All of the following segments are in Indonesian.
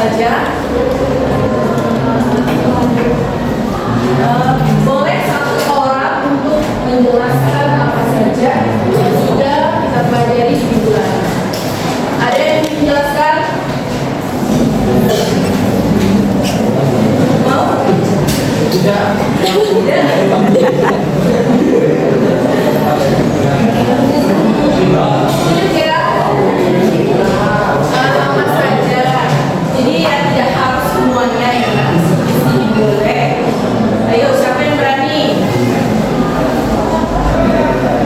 saja? Boleh satu orang untuk menjelaskan apa saja yang sudah kita pelajari di minggu lalu. Ada yang menjelaskan? Mau? Tidak. Setuju ya? Apa saja. Jadi ya tidak harus semuanya ya. Ini boleh. Ayo, siapa yang berani?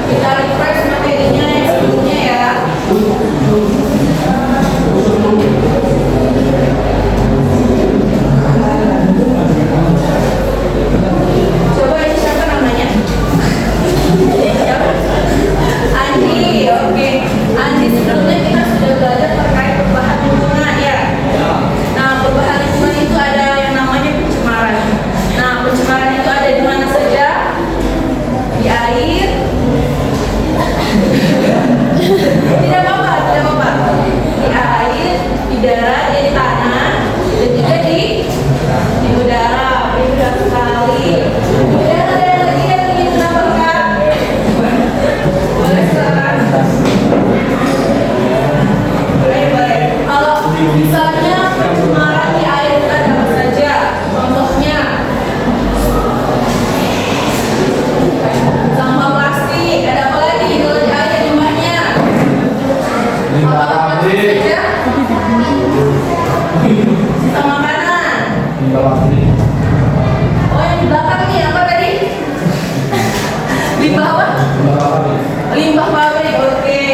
Kita refresh materinya yang sebelumnya ya. Coba ini siapa namanya? Siapa? Andi, oke. Andi, sebelumnya kita sudah belajar terkait perubahan lingkungan ya. Nah, perubahan lingkungan itu ada yang namanya pencemaran. Nah, pencemaran itu ada di mana saja? Di air. Tidak apa-apa, tidak apa-apa. Di air, di darat, di tanah, dan juga di udara. Mudah sekali. Kemudian ada yang lagi yang ingin menambahkan? Boleh silakan. Boleh. Kalau misalnya pencemaran di air itu ada apa saja? Contohnya sampah plastik. Ada apa lagi kalau di air limbahnya? Apa plastik saja? Sisa makanan. Oh, yang di belakang nih apa tadi? Limbah apa? Limbah pabrik, oke.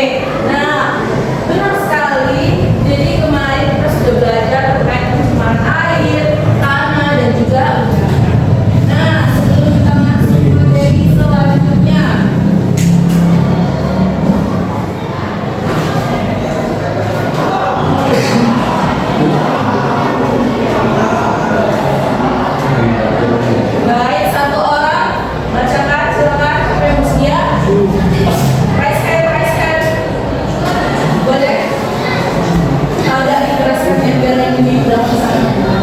Nah, benar sekali. Jadi kemarin kita sudah belajar terkait pencemaran air, tanah, dan juga udara. Nah, sebelum kita masuk ke materi selanjutnya, baik, satu orang bacakan, silakan. Siapa yang bersedia? Raise hand. Boleh? Agak dikeraskan ya, biar yang di belakang sana.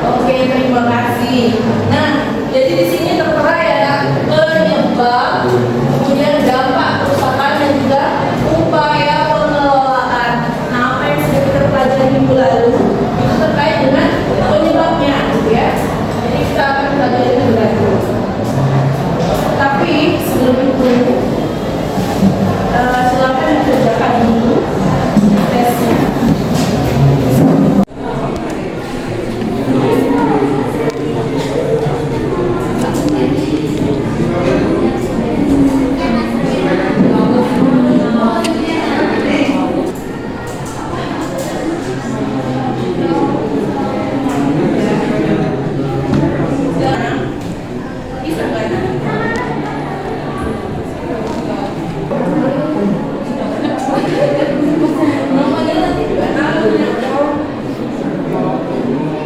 Oke, terima kasih. Nah, jadi di sini tertera ya penyebab, kemudian dampak kerusakan dan juga upaya pengelolaan. Nah, apa yang sudah kita pelajari minggu lalu itu terkait dengan penyebabnya, gitu ya. Jadi kita akan pelajari lebih lanjut. Tapi sebelum itu, silakan dikerjakan dulu tesnya.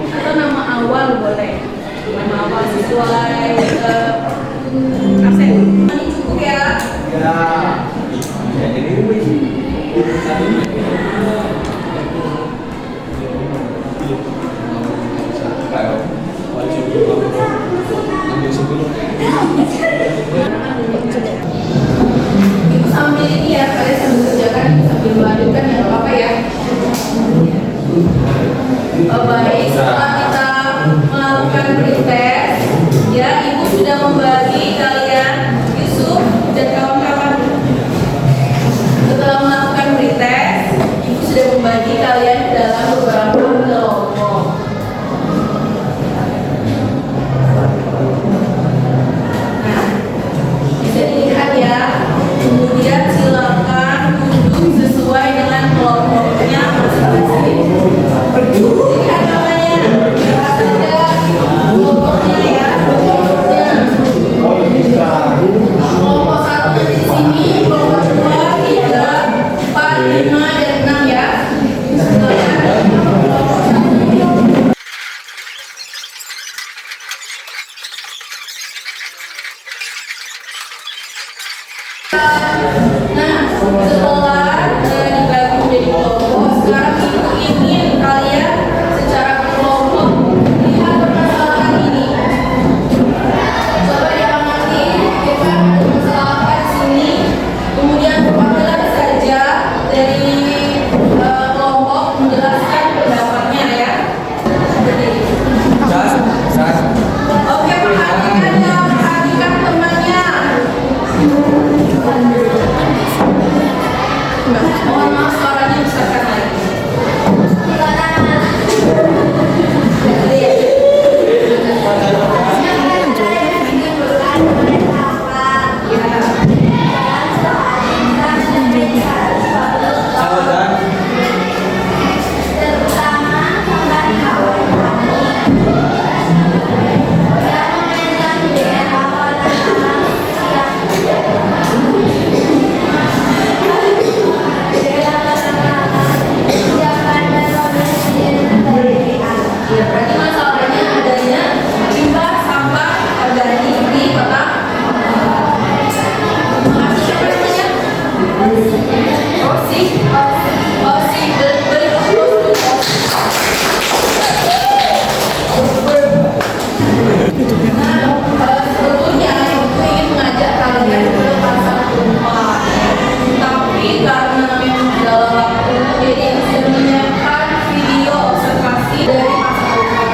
Atau nama awal boleh, nama awal sesuai absen. Ini cukup ya. Ibu sambil ini ya, kalian sambil kerjakan, sambil melanjutkan ya, nggak apa-apa ya. Baik, setelah kita melakukan pretest, ya, ibu sudah membagi kalian, Yusuf dan kawan-kawan. Setelah melakukan pretest, ibu sudah membagi kalian ke dalam beberapa kelompok.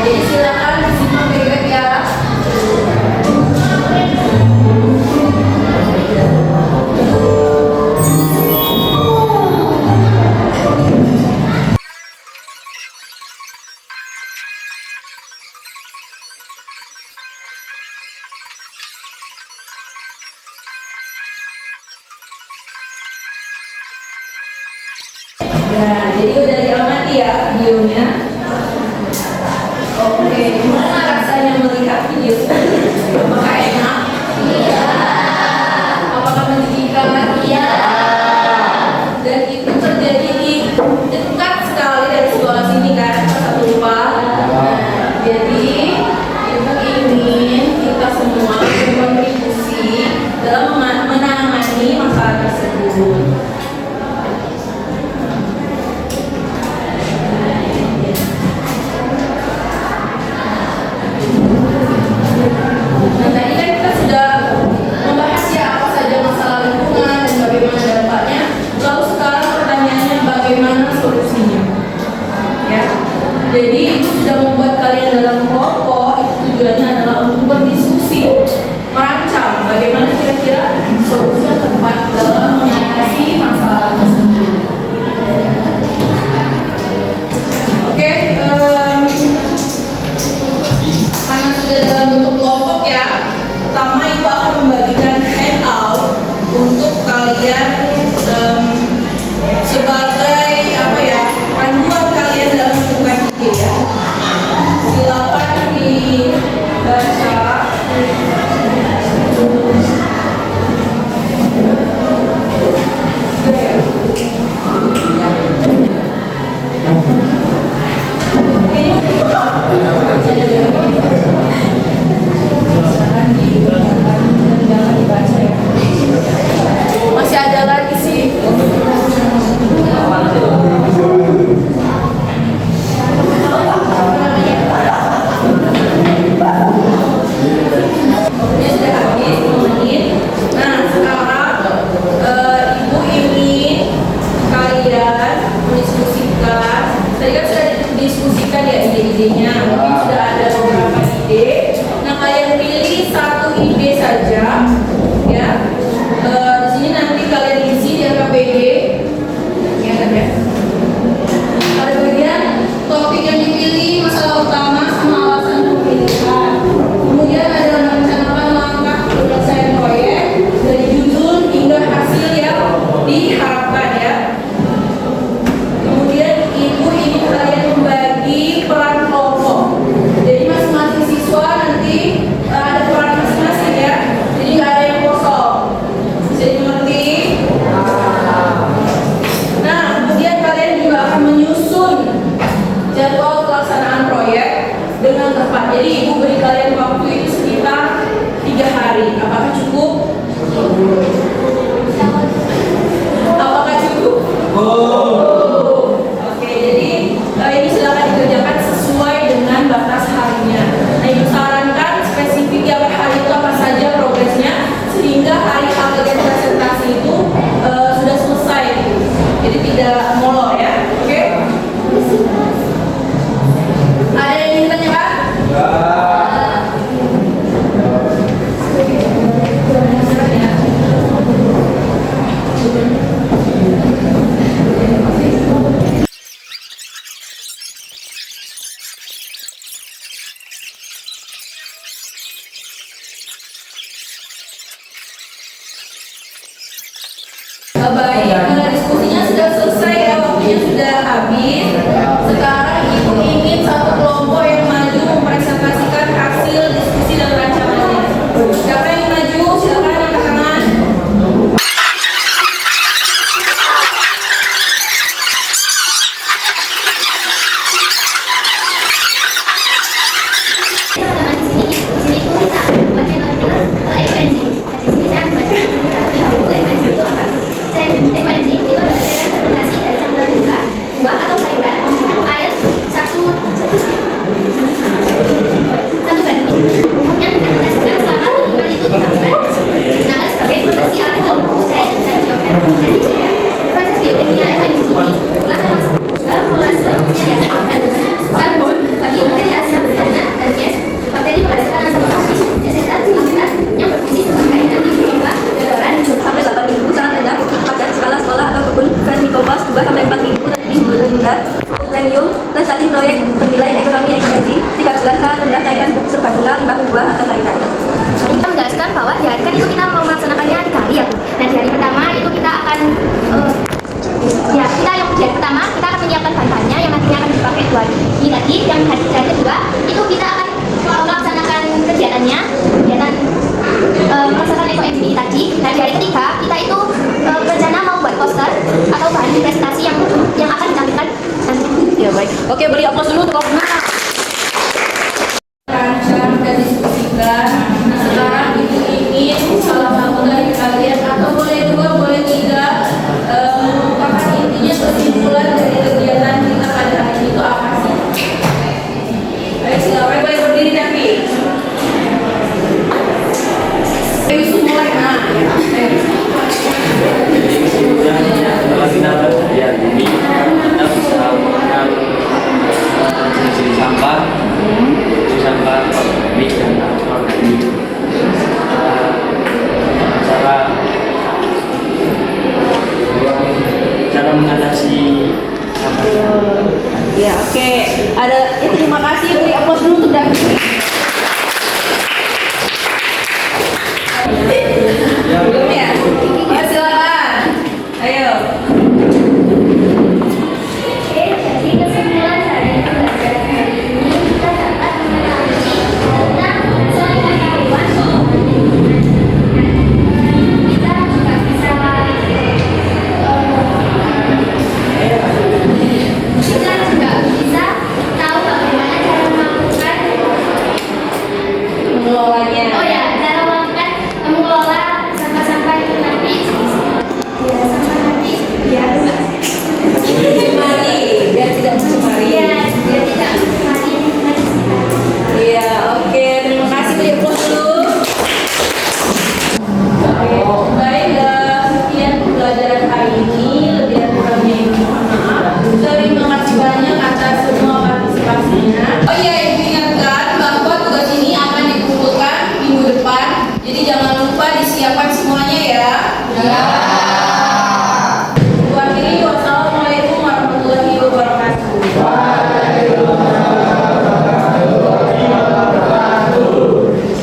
jadi silakan disimak baik-baik ya. Nah, jadi udah diamati ya videonya. Oke, gimana rasanya melihat video? Apakah enak? Iya. Apakah menjijikan? Iya. Dan itu terjadi di dekat sekali dari sekolah sini kan, satu lupa. Nah, jadi ibu ingin kita semua berkontribusi dalam menangani masalah tersebut. Jadi itu sudah membuat kalian dalam kelompok, itu tujuannya adalah untuk berdiskusi, merancang bagaimana kira-kira solusi yang tepat dalam mengatasi masalah tersebut. Oke, karena sudah dalam bentuk kelompok ya, pertama ibu akan membagikan handout untuk kalian sebagai apa ya, panduan kalian dalam menentukan ide ya. Silakan dibaca. Masih ada lagi sih. Ide-idenya, mungkin sudah ada beberapa ide. Nah, kalian pilih satu ide saja, ya. Di sini nanti kalian isi di AKPD, ya kan ya. Pada bagian topik yang dipilih, masalah utama sama alasan pemilihan. Kemudian ada merencanakan langkah penyelesaian proyek dari judul hingga hasil yang diharapkan ya. Kemudian ibu ingin kalian membagi peran kelompok. Jadi masing-masing siswa nanti ada peran masing-masing ya. Jadi nggak ada yang kosong. Bisa dimengerti? Nah, kemudian kalian juga akan menyusun jadwal pelaksanaan proyek dengan tepat. Jadi ibu beri kalian waktu itu sekitar 3 hari. Apakah cukup? Apakah cukup? Ini silakan dikerjakan sesuai dengan batas harinya. Nah, ibu sarankan spesifik ya hari itu apa saja progresnya sehingga hari bagian presentasi itu sudah selesai. Jadi tidak molor ya. Oke? Ada yang ingin tanyakan? sampah, sampah organik dan anorganik. Cara cara mengatasi sampah. Ya, oke. Ada terima kasih, beri aplaus dulu untuk David. Belum ya? Oh, silakan. Ayo. Jadi kesimpulan dari pembelajaran hari ini kita dapat mengetahui tentang pengetahuan kita juga bisa tahu bagaimana cara melakukan Mengelolanya. cara mengelola sampah-sampah itu nanti sampah nanti biar Mencemari, biar tidak mencemari. biar tidak mencemari lingkungan sekitar. Iya, oke. Terima kasih, beri aplaus dulu. Oke, baiklah. Sekian pembelajaran hari ini. Lebih dan kurangnya mohon maaf. Terima kasih banyak atas semua partisipasinya. Oh iya, ibu ingatkan bahwa tugas ini akan dikumpulkan minggu depan. Jadi jangan lupa disiapkan semuanya ya. Ya. Wassalamualaikum warahmatullahi wabarakatuh.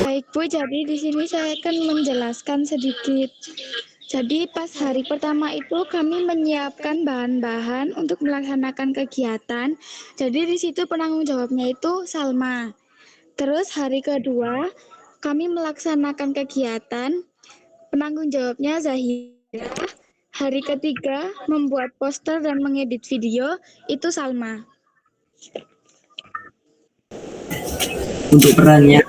Baik Bu, jadi di sini saya akan menjelaskan sedikit. Jadi pas hari pertama itu kami menyiapkan bahan-bahan untuk melaksanakan kegiatan. Jadi di situ penanggung jawabnya itu Salma. Terus hari kedua kami melaksanakan kegiatan, penanggung jawabnya Zahira. Hari ketiga membuat poster dan mengedit video itu Salma. Untuk perannya,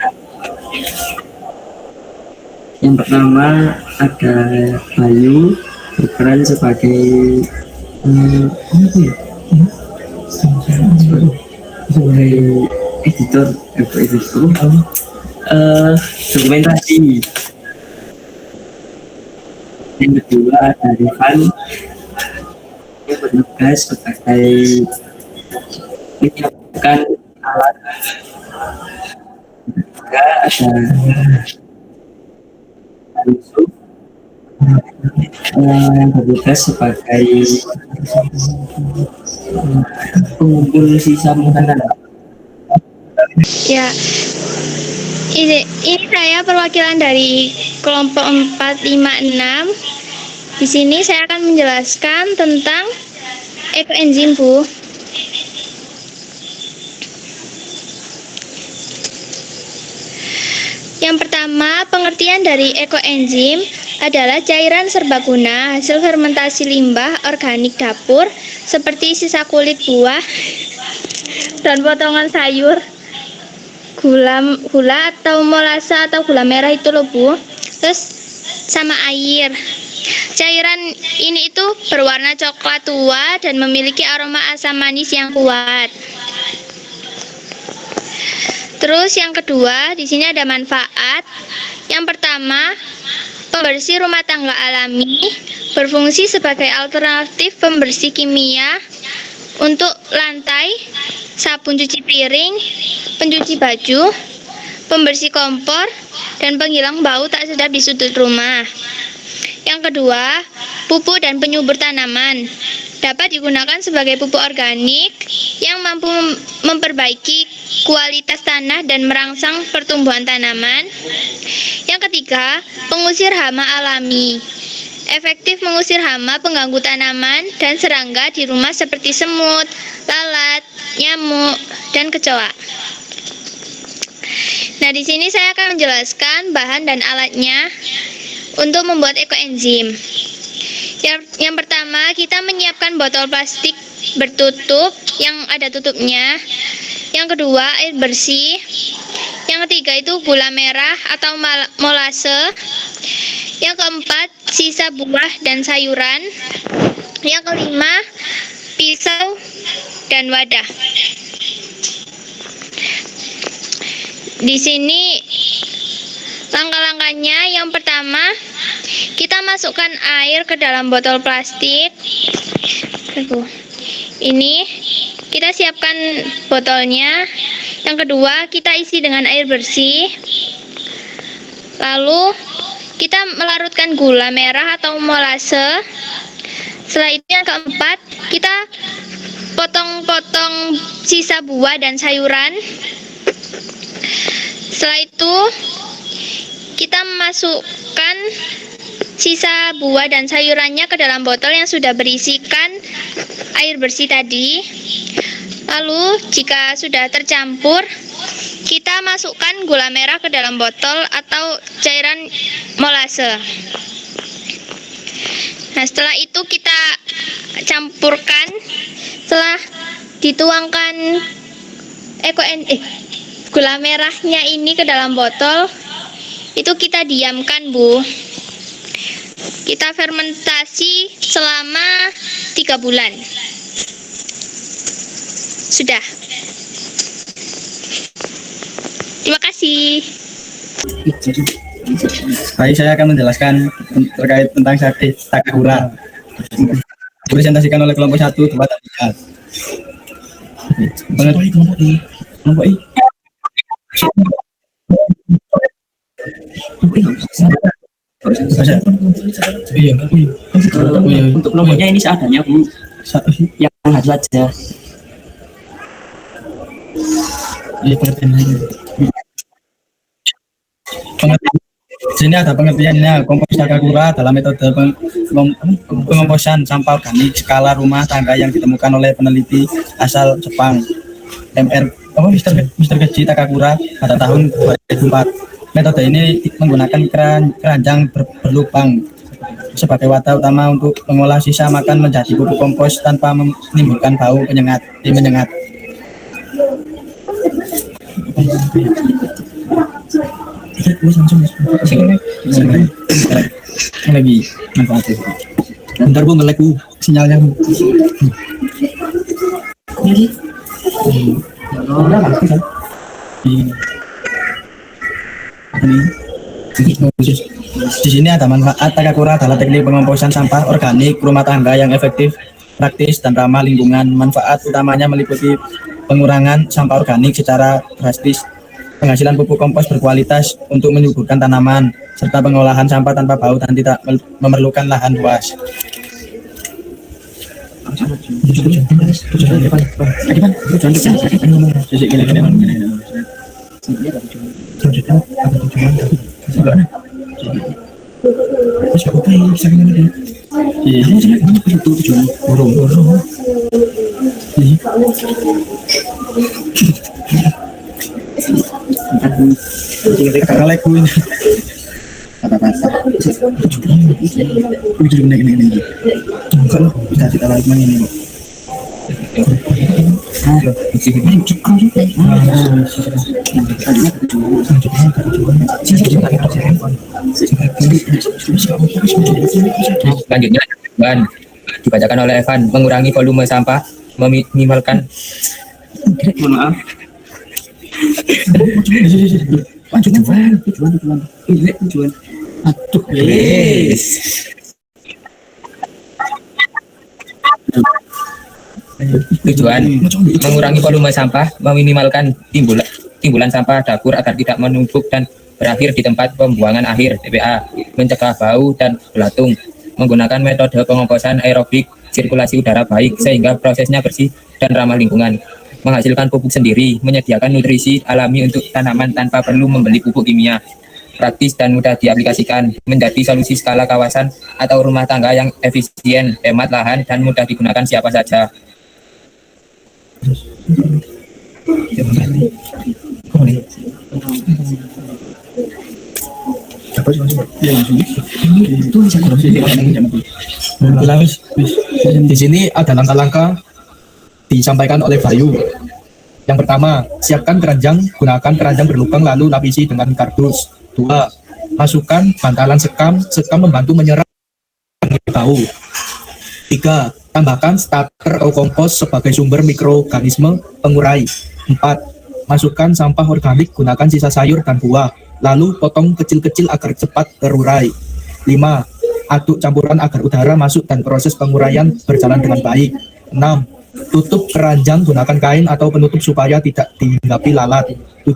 yang pertama ada Bayu berperan sebagai sebagai editor dokumentasi. Yang kedua ada Rifan yang bertugas sebagai menyiapkan alat. Juga ada Yusuf yang bertugas sebagai pengumpul sisa makanan. Ya, ini saya perwakilan dari kelompok 456. Di sini saya akan menjelaskan tentang ekoenzim, Bu. Yang pertama, pengertian dari ekoenzim adalah cairan serbaguna hasil fermentasi limbah organik dapur seperti sisa kulit buah dan potongan sayur, gula atau molase atau gula merah itu loh Bu. Terus sama air. Cairan ini itu berwarna coklat tua dan memiliki aroma asam manis yang kuat. Terus yang kedua, di sini ada manfaat. Yang pertama, pembersih rumah tangga alami, berfungsi sebagai alternatif pembersih kimia untuk lantai, sabun cuci piring, pencuci baju, pembersih kompor, dan penghilang bau tak sedap di sudut rumah. Yang kedua, pupuk dan penyubur tanaman. Dapat digunakan sebagai pupuk organik yang mampu memperbaiki kualitas tanah dan merangsang pertumbuhan tanaman. Yang ketiga, pengusir hama alami. Efektif mengusir hama pengganggu tanaman dan serangga di rumah seperti semut, lalat, nyamuk, dan kecoa. Nah, di sini saya akan menjelaskan bahan dan alatnya untuk membuat ekoenzim. Yang pertama, kita menyiapkan botol plastik bertutup yang ada tutupnya. Yang kedua, air bersih. Yang ketiga itu gula merah atau molase. Yang keempat, sisa buah dan sayuran. Yang kelima, pisau dan wadah. Di sini langkah-langkahnya, yang pertama, kita masukkan air ke dalam botol plastik. Ini kita siapkan botolnya. Yang kedua, kita isi dengan air bersih. Lalu, kita melarutkan gula merah atau molase. Setelah itu yang keempat, kita potong-potong sisa buah dan sayuran. Setelah itu, kita masukkan sisa buah dan sayurannya ke dalam botol yang sudah berisikan air bersih tadi. Lalu, jika sudah tercampur, kita masukkan gula merah ke dalam botol atau cairan molase. Nah, setelah itu kita campurkan. Setelah dituangkan gula merahnya ini ke dalam botol, itu kita diamkan, Bu. Kita fermentasi selama 3 bulan. Sudah. Terima kasih. Baik, saya akan menjelaskan terkait tentang Takakura. Dipresentasikan oleh kelompok 1, 2, dan 3. Kelompok I. Untuk nomornya ini seadanya, Bu. Yang harus saja. Iya, pengertian lain. Sini ada pengertiannya. Kompos Takakura dalam metode pengomposan sampah organik skala rumah tangga yang ditemukan oleh peneliti asal Jepang, Mr. Keiji Takakura pada tahun 2004. Metode ini menggunakan keranjang berlubang sebagai wadah utama untuk mengolah sisa makan menjadi pupuk kompos tanpa menimbulkan bau menyengat. Lagi manfaatnya. Bentar, Bu, nge-lag, Bu, sinyalnya, Bu. Di sini ada manfaat Takakura adalah teknik pengomposan sampah organik rumah tangga yang efektif, praktis, dan ramah lingkungan. Manfaat utamanya meliputi pengurangan sampah organik secara drastis, penghasilan pupuk kompos berkualitas untuk menyuburkan tanaman, serta pengolahan sampah tanpa bau dan tidak memerlukan lahan luas. Selanjutnya, dibacakan oleh Evan, mengurangi volume sampah, meminimalkan. Mohon maaf. Tujuan. Aduh, Tujuan, mengurangi volume sampah, meminimalkan timbulan sampah dapur agar tidak menumpuk dan berakhir di tempat pembuangan akhir (TPA), mencegah bau dan belatung, menggunakan metode pengomposan aerobik sirkulasi udara baik sehingga prosesnya bersih dan ramah lingkungan, menghasilkan pupuk sendiri, menyediakan nutrisi alami untuk tanaman tanpa perlu membeli pupuk kimia, praktis dan mudah diaplikasikan, menjadi solusi skala kawasan atau rumah tangga yang efisien, hemat lahan, dan mudah digunakan siapa saja. Di sini ada langkah-langkah disampaikan oleh Bayu. Yang pertama, siapkan keranjang, gunakan keranjang berlubang lalu lapisi dengan kardus. 2. Masukkan bantalan sekam membantu menyerap bau. 3. Tambahkan starter atau kompos sebagai sumber mikroorganisme pengurai. 4. Masukkan sampah organik, gunakan sisa sayur dan buah, lalu potong kecil-kecil agar cepat terurai. 5. Aduk campuran agar udara masuk dan proses penguraian berjalan dengan baik. 6. Tutup keranjang gunakan kain atau penutup supaya tidak dihinggapi lalat. 7.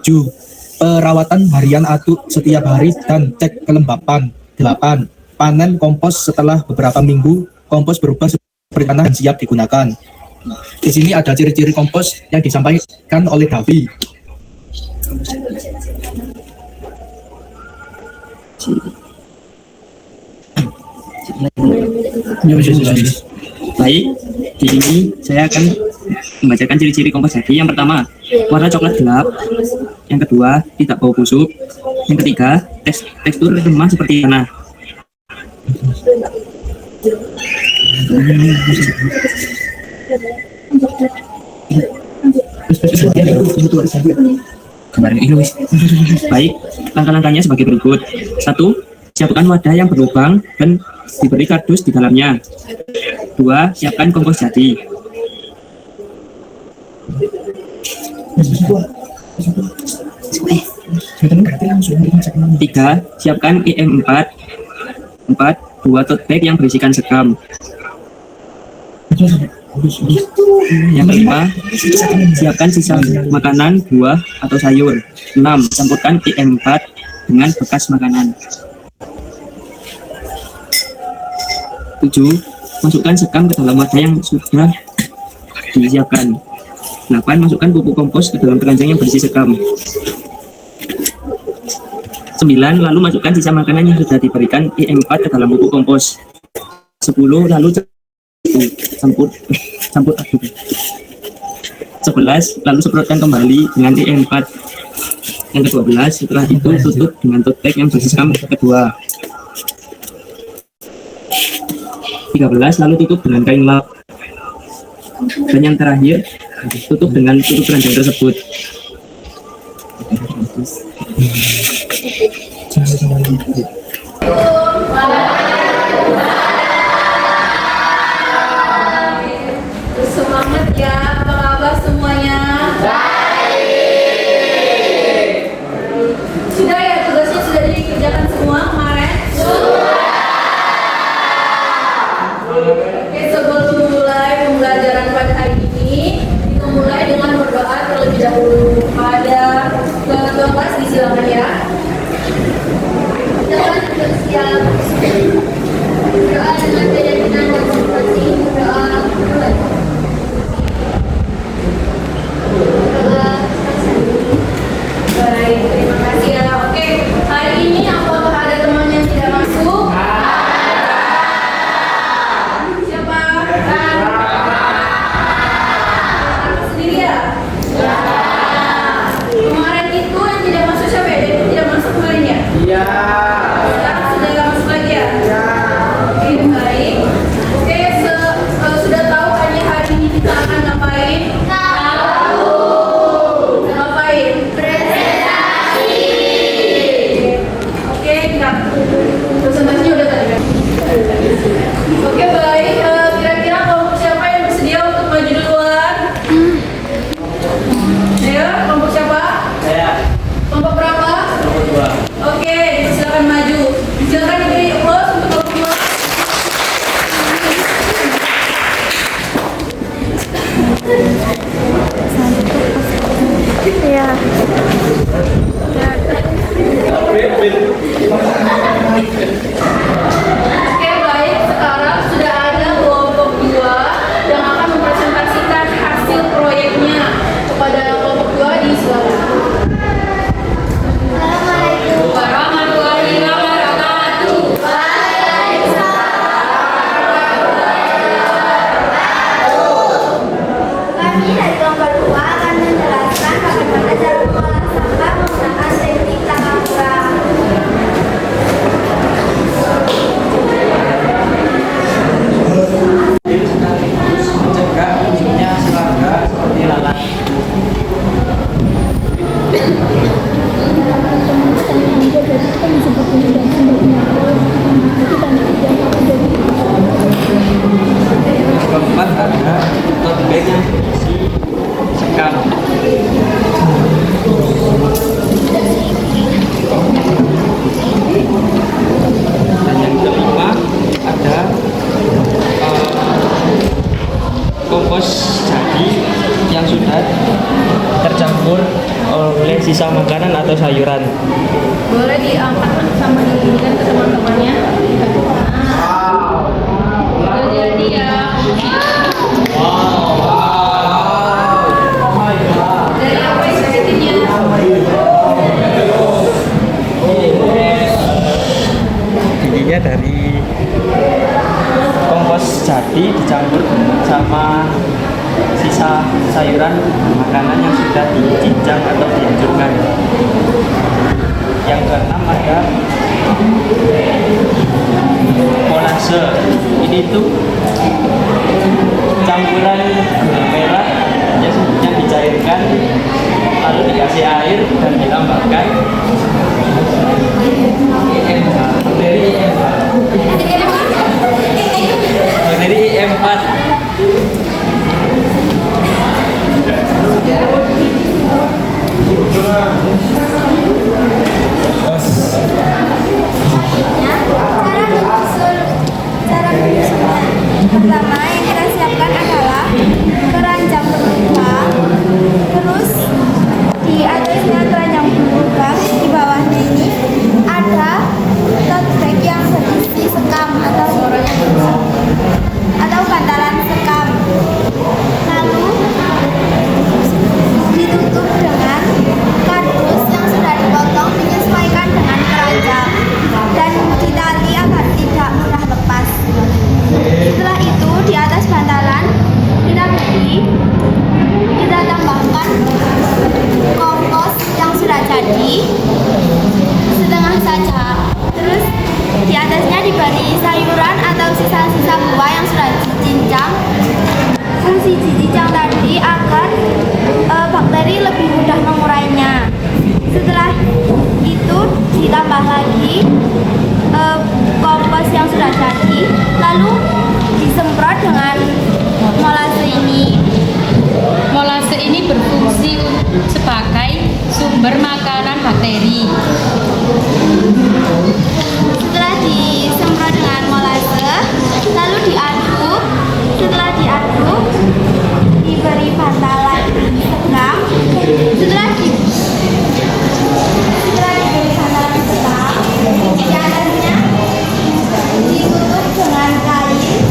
Perawatan harian atau setiap hari dan cek kelembapan. 8. Panen kompos setelah beberapa minggu, kompos berubah seperti tanah dan siap digunakan. Di sini ada ciri-ciri kompos yang disampaikan oleh Davi. Baik, di sini saya akan membacakan ciri-ciri kompos jadi. Yang pertama, warna coklat gelap. Yang kedua, tidak bau busuk. Yang ketiga, tekstur lemah seperti tanah. Kemarin ini wis. Baik, langkah-langkahnya sebagai berikut. 1. Siapkan wadah yang berlubang dan diberi kardus di dalamnya. 2. Siapkan kompos jadi. 3. Siapkan IM4. 4. 2 tote bag yang berisikan sekam. Yang kelima, siapkan sisa makanan, buah, atau sayur. 6. Campurkan IM4 dengan bekas makanan. 7. Masukkan sekam ke dalam wadah yang sudah disiapkan. 8. Masukkan pupuk kompos ke dalam keranjang yang berisi sekam. 9. Lalu masukkan sisa makanan yang sudah diberikan IM4 ke dalam pupuk kompos. 10. Lalu campur aduk. 11. Lalu semprotkan kembali dengan IM4. Yang ke-12, setelah itu tutup dengan tote bag yang berisi sekam kedua. 13. Lalu tutup dengan kain lap. Dan yang terakhir, tutup dengan tutup keranjang tersebut. Semangat ya, apa kabar semuanya? Baik. Sudah ya, tugasnya sudah dikerjakan semua kemarin? Sudah. Oke, sebelum mulai pembelajaran pada hari ini, kita mulai dengan berdoa terlebih dahulu pada ketua kelas, disilakan ya. Doa untuk siap. Doa dengan keyakinan dan motivasi. Doa mulai. Baik, terima kasih ya. Oke, hari ini apakah ada teman yang tidak masuk? Siapa? Aku sendiri ya? Kemarin itu yang tidak masuk siapa ya? Yang tidak masuk kemarin ya? Iya. Sekarang sudah masuk lagi ya? Iya. Oke, baik. Oke, sudah tahu hanya hari ini kita akan ngapain? Tahu. Ngapain? Oke, enggak. Presentasinya udah tadi kan? Oke, baik. Kira-kira kelompok siapa yang bersedia untuk maju duluan? Ayo, kelompok siapa? Saya. Kelompok berapa? Kelompok 2. Oke, silakan maju. Silakan diberi applause untuk kelompok 2. Oke, baik. Sekarang sudah ada kelompok 2 yang akan mempresentasikan hasil proyeknya kepada kelompok 2 di silakan. Assalamualaikum Warahmatullahi wabarakatuh. Kami dari kelompok 2 akan menjelaskan bagaimana cara mengolah sampah menggunakan teknik tangkap kurang. mencegah munculnya serangga seperti lalat. Keempat ada tote bag yang berisi sekam. Dan yang kelima ada kompos oleh sisa makanan atau sayuran. Boleh diangkat sama diberikan ke teman-temannya. Jadi ya. Dari apa isinya? Ininya dari kompos jadi dicampur sama sisa sayuran makanan yang sudah dicincang atau dihancurkan. Yang keenam ada molase. Ini tuh campuran gula merah yang dicairkan lalu dikasih air dan ditambahkan bakteri E4. Cara menyusunnya. Pertama yang kita siapkan adalah keranjang berlubang, terus di atasnya keranjang berlubang, di bawahnya ini ada tote bag yang berisi sekam atau bantalan sekam. Lalu ditutup dengan kardus yang sudah dipotong menyesuaikan dengan keranjang dan ditali agar tidak mudah lepas. Setelah itu di atas bantalan kita tambahkan kompos yang sudah jadi setengah saja. Terus di atasnya diberi sayuran atau sisa-sisa buah yang sudah dicincang. Fungsi dicincang tadi agar bakteri lebih mudah mengurainya. Setelah itu ditambah lagi kompos yang sudah jadi, lalu disemprot dengan molase ini. Molase ini berfungsi sebagai sumber makanan bakteri. Setelah disemprot dengan molase, lalu diaduk. Setelah diaduk, diberi bantalan sekam. Setelah diberi bantalan sekam, di atasnya ditutup dengan kain,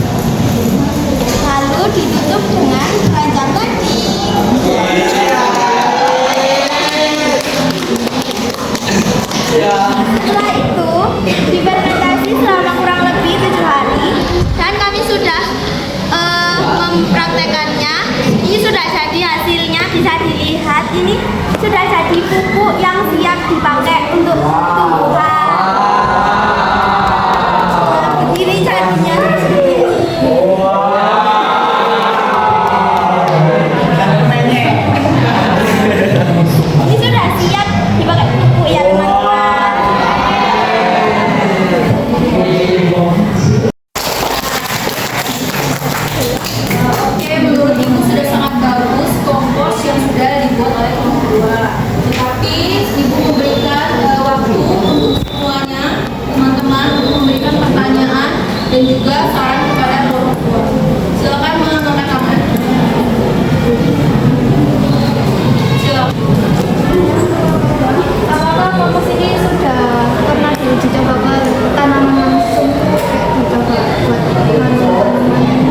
lalu ditutup dengan keranjang tadi. Setelah itu difermentasi selama kurang lebih 7 hari dan kami sudah mempraktekannya. Ini sudah jadi hasilnya, bisa dilihat. Ini sudah jadi pupuk yang siap dipakai untuk tumbuhan. Begini jadinya. Ini sudah siap dipakai pupuk ya teman-teman. Oke, menurut Ibu sudah sangat bagus kompos yang sudah dibuat oleh orang tua. Tetapi Ibu memberikan waktu untuk semuanya, teman-teman, untuk memberikan pertanyaan dan juga saran kepada orang tua. Silakan mengangkat tangan. Silakan. Apakah kompos ini sudah pernah diuji coba ke tanaman langsung? Dicoba buat tanaman-tanaman.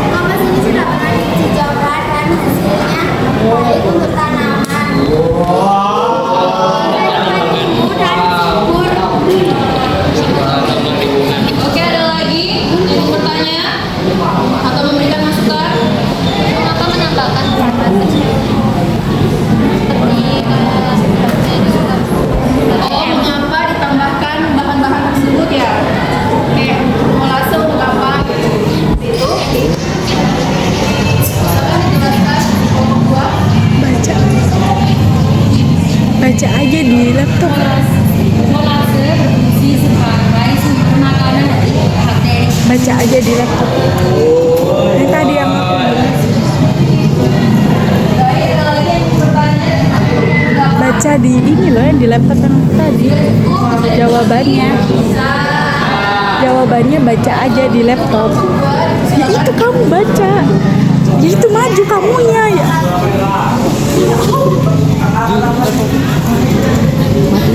Kompos ini sudah pernah diuji coba dan hasilnya baik untuk tanaman. Ibu dan subur. Oke, ada lagi yang mau bertanya atau memberikan masukan? Mengapa menambahkan bahan Oh, mengapa ditambahkan bahan-bahan tersebut ya? Kayak molase untuk apa? Itu. Silakan dijelaskan orang tua. Baca aja di laptop. Molase berfungsi sebagai sumber makanan dari bakteri. Baca aja di laptop. Ini tadi yang aku bahas. Baik, ada lagi yang bertanya? Baca di ini loh yang di laptop yang tadi. Jawabannya. Jawabannya baca aja di laptop. Ya itu kamu baca. Itu maju kamunya ya.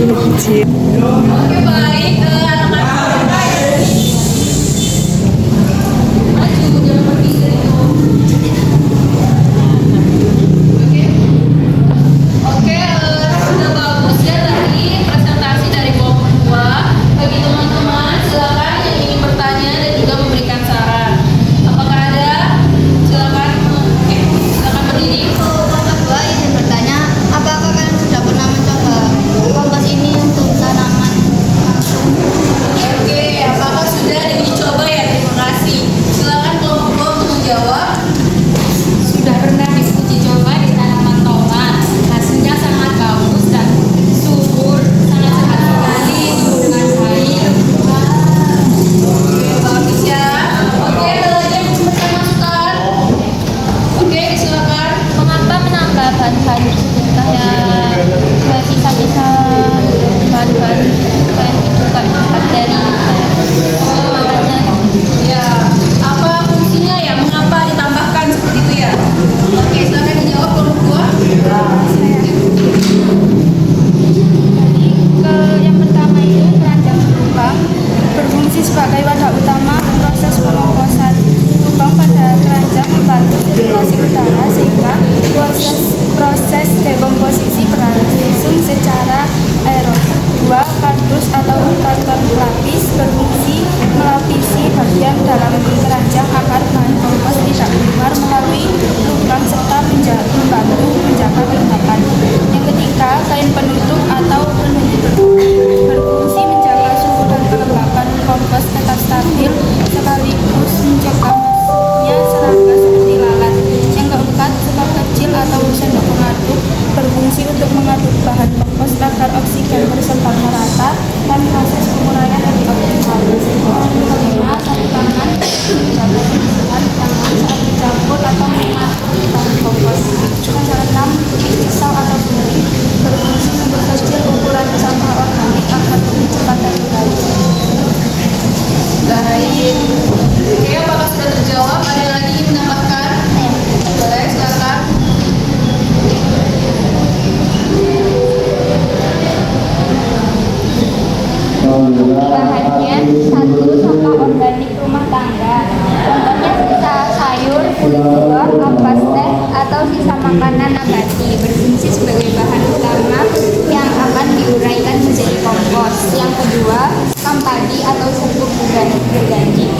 Oke baik, anak-anak maju jangan pergi dari itu. Oke, sudah bagus ya tadi presentasi dari kelompok 2. Bagi teman-teman silakan yang ingin bertanya dan juga memberikan saran. Apakah ada? Silakan. Oke, silakan berdiri. Kelompok kedua izin bertanya, apakah kalian sudah pernah mencoba kompas ini untuk tanaman? Oke, apakah sudah dicoba ya? Terima kasih. Silakan kelompok 2 untuk menjawab. Sudah pernah diuji coba di tanaman tomat. Hasilnya sangat bagus dan subur, sangat sehat sekali, tumbuh dengan baik. Oke, bagus ya. Oke, ada lagi yang memberikan masukan? Oke, silakan. Mengapa menambah bahan-bahan tersebut kayak sisa-sisa bahan-bahan kayak itu kayak bakteri makanya Ya, apa fungsinya ya? Mengapa ditambahkan seperti itu ya? Oke, silakan dijawab kelompok 2. Yang pertama itu keranjang lubang berfungsi sebagai wadah utama proses pengomposan. Lubang pada keranjang membantu sirkulasi udara sehingga proses dekomposisi berlangsung secara aerob. 2. Kardus atau karton pelapis berfungsi melapisi bagian dalam keranjang agar bahan kompos tidak keluar melalui lubang serta membantu menjaga kelembapan. Yang ketiga, kain penutup atau penutup berfungsi menjaga suhu dan kelembapan kompos tetap stabil sekaligus mencegah masuknya serangga seperti lalat. Yang keempat, sekop kecil atau sendok pengaduk berfungsi untuk mengaduk bahan kompos agar oksigen tersebar merata dan proses penguraian lebih optimal. Yang kelima, sarung tangan menjaga kebersihan tangan saat dicampur atau mengaduk bahan kompos. Yang keenam, pisau atau gunting berfungsi memperkecil ukuran sampah organik agar lebih cepat terbuang. Baik. Oke, apakah sudah terjawab? Ada lagi yang menambahkan? Boleh, silakan. Bahannya satu, sampah organik rumah tangga. Contohnya sisa sayur, kulit buah, ampas teh, atau sisa makanan nabati berfungsi sebagai bahan utama yang akan diuraikan menjadi kompos. Yang kedua, padi atau pupuk organik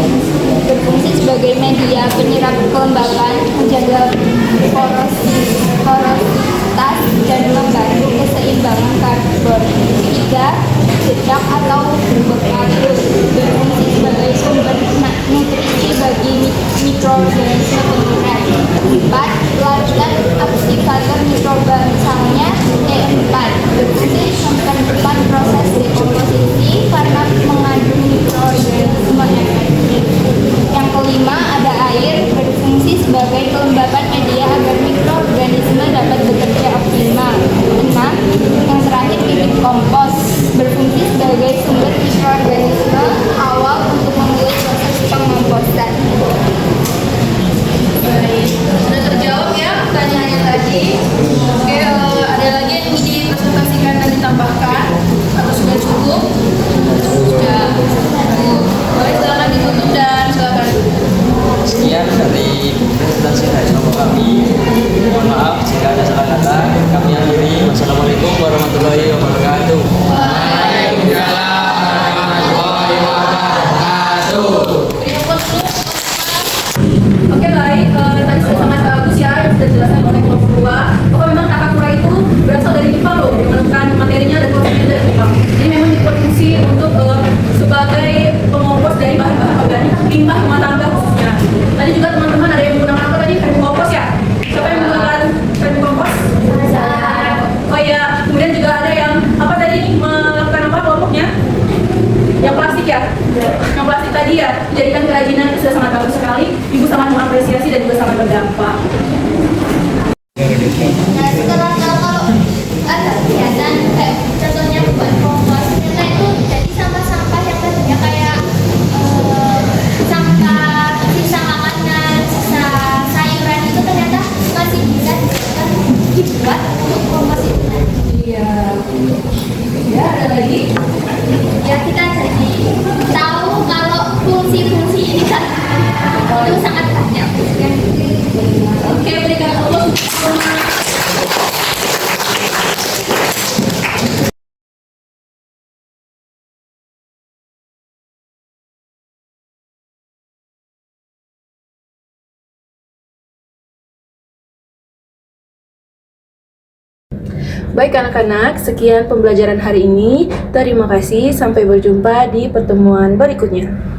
berfungsi sebagai media penyerap kelembapan, menjaga porositas dan membantu keseimbangan karbon. Ketiga, dedak atau bekas berfungsi sebagai sumber nutrisi bagi mikroorganisme tumbuhan. 4. Larutan aktivator mikroba misalnya E4 berfungsi mempercepat proses dekomposisi karena mengandung mikroorganisme efektif. Yang kelima, ada air berfungsi sebagai kelembapan media agar mikroorganisme dapat bekerja optimal. 6. Yang terakhir, bibit kompos berfungsi sebagai sumber mikroorganisme awal untuk memulai proses pengomposan. Baik, sudah terjawab ya pertanyaannya tadi. Oke, ada lagi yang ingin dipresentasikan dan ditambahkan atau sudah cukup? Sudah cukup. Boleh silakan ditutup dan silakan. Sekian dari presentasi dari kelompok kami. Mohon maaf jika ada salah kata. Kami akhiri. Wassalamualaikum warahmatullahi wabarakatuh. Oke baik, tadi sudah sangat bagus ya yang sudah dijelaskan oleh kelompok 2 bahwa memang Takakura itu berasal dari Jepang loh, menemukan materinya dan prosesnya dari Jepang. Jadi memang berfungsi untuk sebagai pengompos dari bahan-bahan organik limbah rumah tangga khususnya. Tadi juga teman-teman ada yang menggunakan apa tadi? Vermi kompos ya? Siapa yang menggunakan vermi kompos? Oh iya, kemudian juga ada yang apa tadi melakukan apa kelompoknya? Yang plastik ya? Yang plastik tadi ya, dijadikan kerajinan itu sudah sangat bagus sekali. Ibu sangat mengapresiasi dan juga sangat berdampak. Nah, setelah kalau ada kegiatan kayak contohnya buat kompos, nah itu jadi sampah-sampah yang tadinya kayak sampah sisa makanan, sisa sayuran itu Baik anak-anak, sekian pembelajaran hari ini. Terima kasih, sampai berjumpa di pertemuan berikutnya.